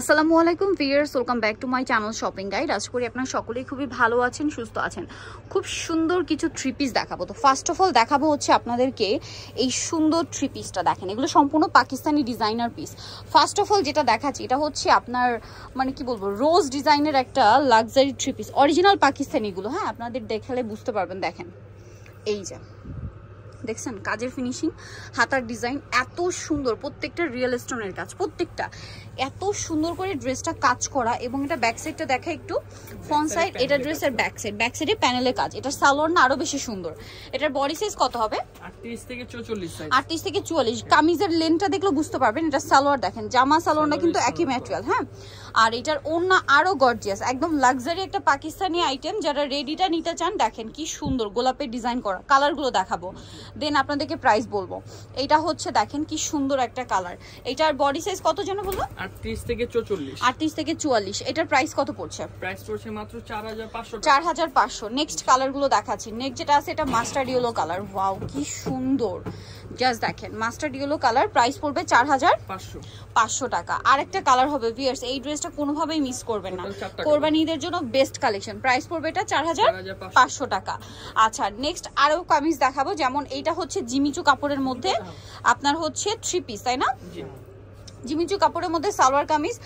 আসসালামু আলাইকুম viewers, welcome back to my channel shopping guide. আশা করি আপনারা সকলেই খুবই ভালো আছেন, সুস্থ আছেন। খুব সুন্দর কিছু থ্রি পিস দেখাবো। তো ফার্স্ট অফ অল দেখাবো হচ্ছে আপনাদেরকে এই সুন্দর থ্রি পিসটা। দেখেন, এগুলো সম্পূর্ণ Pakistani designer piece. First of all যেটা দেখাচ্ছি এটা হচ্ছে আপনার মানে কি বলবো, রোজ ডিজাইনের একটা লাক্সারি থ্রি পিস, অরিজিনাল পাকিস্তানিগুলো। হ্যাঁ, আপনাদের দেখালে বুঝতে পারবেন। দেখেন, এই যে দেখছেন কাজের ফিনিশিং, হাতার ডিজাইন এত সুন্দর, প্রত্যেকটা রিয়েল স্টোনের কাজ, প্রত্যেকটা এত সুন্দর করে ড্রেসটা কাজ করা। এবং এটা ব্যাক সাইডটা দেখা একটু, ফ্রন্ট সাইড এটা ড্রেসের ব্যাক সাইডে প্যানেলে কাজ। এটা সালোয়ার না আরো বেশি সুন্দর। এটার বডি সাইজ কত হবে? 38 থেকে 44 সাইজ। 38 থেকে 44। কামিজের লেন্থটা দেখলে বুঝতে পারবেন। এটা সালোয়ার দেখেন, জামা সালোয়ারটা কিন্তু একই ম্যাটেরিয়াল। হ্যাঁ, আর এটার ওড়না আরো গর্জিয়াস, একদম লাক্সারি একটা পাকিস্তানি আইটেম। যারা রেডিটা নিতে চান দেখেন কি সুন্দর গোলাপের ডিজাইন করা। কালারগুলো দেখাবো, দেন আপনাদেরকে প্রাইস বলবো। এটা হচ্ছে দেখেন কি সুন্দর একটা কালার। এটার বডি সাইজ কত যেন বলবো? 38 থেকে 44। 38 থেকে 44। এটার প্রাইস কত পড়ছে? প্রাইস পড়ছে মাত্র 4500 টাকা। 4500। নেক্সট কালারগুলো দেখাচ্ছি। নেক্সট যেটা আছে এটা মাস্টার্ড ইয়েলো কালার। ওয়াও কি সুন্দর, জাস্ট দেখেন মাস্টার্ড ইয়েলো কালার। প্রাইস পড়বে 4500 টাকা। আরেকটা কালার হবে ভিউয়ার্স, এই ড্রেসটা কোনোভাবেই মিস করবেন না, কোরবানি ঈদের জন্য বেস্ট কালেকশন। প্রাইস পড়বে এটা 4500 টাকা। আচ্ছা, নেক্সট আরো কামিজ দেখাবো। যেমন এইটা হচ্ছে জিমিচু কাপড়ের মধ্যে আপনার হচ্ছে থ্রি পিস, তাই না? জিমিচু কাপড়ের মধ্যে সালোয়ার কামিজ।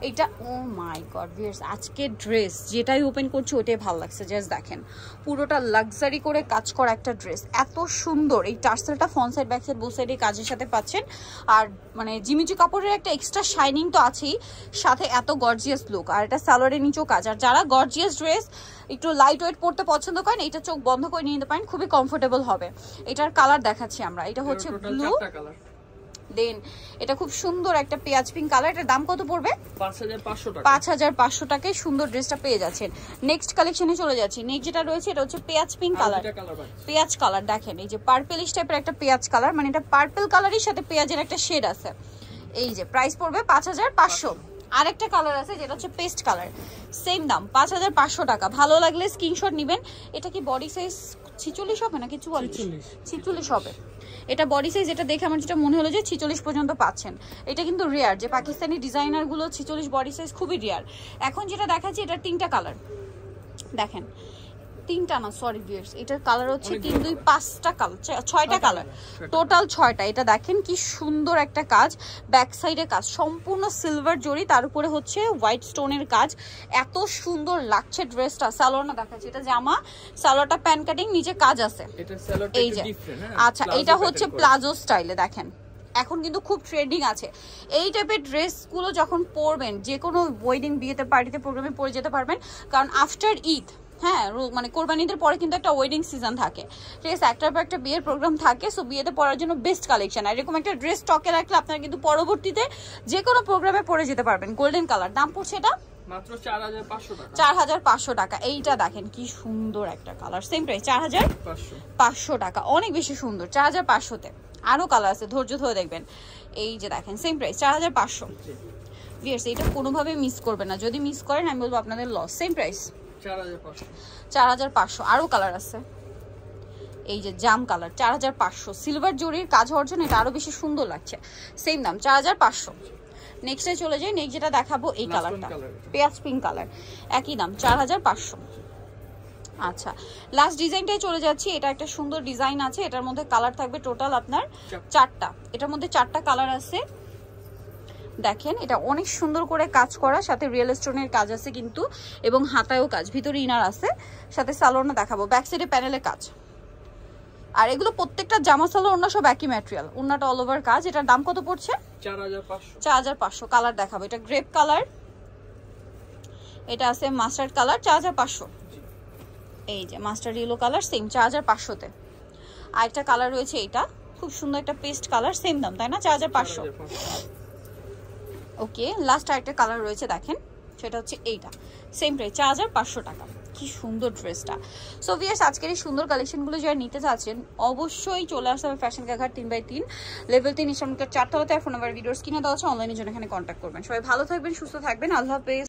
এটা ও মাই গড ভিউয়ার্স, আজকে ড্রেস যেটাই ওপেন করছি ওটাই ভালো লাগছে। জাস্ট দেখেন পুরোটা লাক্সারি করে কাজ করা একটা ড্রেস, এত সুন্দর। এই টার্সেলটা front side back side both সাইডে কাজের সাথে পাচ্ছেন। আর মানে জিমিচু কাপড়ের একটা এক্সট্রা শাইনিং তো আছেই, সাথে এত গর্জিয়াস লুক। আর এটা সালোয়ারের নিচেও কাজ। আর যারা গর্জিয়াস ড্রেস একটু লাইট ওয়েট পড়তে পছন্দ করেন, এটা চোখ বন্ধ করে নিয়ে নিতে পারেন, খুবই কমফোর্টেবল হবে। এটার কালার দেখাচ্ছি আমরা। এটা হচ্ছে ব্লু, দেন এটা খুব সুন্দর একটা পেঁয়াজ পিঙ্ক কালার। এটার দাম কত পড়বে? 5500 টাকা। 5500 টাকায় সুন্দর ড্রেসটা পেয়ে যাচ্ছেন। নেক্সট কালেকশনে চলে যাচ্ছি। নেক্সট যেটা রয়েছে এটা হচ্ছে পেঁয়াজ পিঙ্ক কালার। পেঁয়াজ কালার দেখেন, এই যে পার্পেলিশ টাইপের একটা পেঁয়াজ কালার, মানে এটা পার্পল কালারের সাথে পেঁয়াজের একটা শেড আছে। এই যে প্রাইস পড়বে 5500। আরেকটা কালার আছে যেটা হচ্ছে পেস্ট কালার, সেম দাম 5500 টাকা। ভালো লাগলে স্ক্রিনশট নেবেন। এটা কি বডি সাইজ 46 হবে নাকি 44? 46 হবে। এটা বডি সাইজ, এটা দেখে আমার যেটা মনে হলো যে 46 পর্যন্ত পাচ্ছেন। এটা কিন্তু রেয়ার, যে পাকিস্তানি ডিজাইনারগুলো 46 বডি সাইজ খুবই রেয়ার। এখন যেটা দেখাচ্ছি এটা তিনটা কালার দেখেন, তিনটা না সরি ভিউয়ার্স, এটার কালার হচ্ছে 3 2 5টা কালার, 6টা কালার, টোটাল 6টা। এটা দেখেন কি সুন্দর একটা কাজ, ব্যাক সাইডে কাজ সম্পূর্ণ সিলভার জরি, তার উপরে হচ্ছে হোয়াইট স্টোনের কাজ। এত সুন্দর লাগছে ড্রেসটা। সালোয়ারটা দেখাচ্ছি, এটা জামা, সালোয়ারটা প্যান কাটিং, নিচে কাজ আছে। এটা সালোয়ারটা একটু ডিফারেন্ট। আচ্ছা, এটা হচ্ছে প্লাজো স্টাইলে। দেখেন এখন কিন্তু খুব ট্রেন্ডিং আছে এই টাইপের ড্রেসগুলো। যখন পরবেন যে কোনো ওয়েডিং, বিয়েতে, পার্টিতে, প্রোগ্রামে পরে যেতে পারবেন। কারণ আফটার ঈদ, হ্যাঁ মানে কোরবানিদের পরে কিন্তু একটা ওয়েডিং সিজন থাকে, ঠিক আছে? একটার পর একটা বিয়ের প্রোগ্রাম থাকে। সো বিয়েতে পরার জন্য বেস্ট কালেকশন। আর এরকম একটা ড্রেস স্টকে রাখলে আপনারা কিন্তু পরবর্তীতে যে কোনো প্রোগ্রামে পরে যেতে পারবেন। গোল্ডেন কালার, দাম পড়ছে এটা মাত্র 4500 টাকা। 4500 টাকা। এইটা দেখেন কি সুন্দর একটা কালার, সেম প্রাইস 4500 টাকা। অনেক বেশি সুন্দর। 4500-তে আরো কালার আছে, ধৈর্য ধরে দেখবেন। এই যে দেখেন সেম প্রাইস 4500। ভিউয়ার্স, এটা কোনোভাবে মিস করবেন না, যদি মিস করেন আমি বলবো আপনাদের লস। Same price 4500। আরো কালার আছে, এই যে জাম কালার 4500। সিলভার জরির কাজ হওয়ার জন্য এটা আরো বেশি সুন্দর লাগছে। সেম দাম 4500। নেক্সটে চলে যাই। নেক্সট যেটা দেখাবো এই কালারটা, পেঁয়াজ পিঙ্ক কালার, একই দাম 4500। আচ্ছা, লাস্ট ডিজাইনটাই চলে যাচ্ছি। এটা একটা সুন্দর ডিজাইন আছে, এটার মধ্যে কালার থাকবে টোটাল আপনার 4টা। এটার মধ্যে 4টা কালার আছে। দেখেন এটা অনেক সুন্দর করে কাজ করা, সাথে রিয়েল স্টোনের কাজ আছে কিন্তু, এবং হাতায়ও কাজ, ভিতরে ইনার আছে, সাথে সালোয়ারটা দেখাবো, ব্যাক সাইডে প্যানেলে কাজ। আর এগুলো প্রত্যেকটা জামা সালোয়ার ওড়না সব একই ম্যাটেরিয়াল, ওড়নাটা অল ওভার কাজ। এটার দাম কত পড়ছে? 4500। কালার দেখাবো, এটা গ্রেপ কালার, এটা আছে মাস্টার্ড কালার 4500। এই যে মাস্টার্ড ইয়েলো কালার, সেম 4500-তে। আরেকটা কালার রয়েছে, এটা খুব সুন্দর একটা পেস্ট কালার, সেম দাম তাই না? 4500। ওকে, লাস্ট আরেকটা কালার রয়েছে দেখেন, সেটা হচ্ছে এইটা, সেম প্রাইস 4500 টাকা। কি সুন্দর ড্রেসটা। সো ভিউয়ার্স, আজকের এই সুন্দর কালেকশনগুলো যারা নিতে চাচ্ছেন অবশ্যই চলে আসতে হবে ফ্যাশন কাঘাট 3/3 লেভেল 3 ইসলামপুর 4 তলাতে। ফোন নাম্বার ভিডিওস কিনে দেওয়া আছে, অনলাইনের জন্য এখানে কন্ট্যাক্ট করবেন। সবাই ভালো থাকবেন, সুস্থ থাকবেন, আল্লাহ হাফেজ।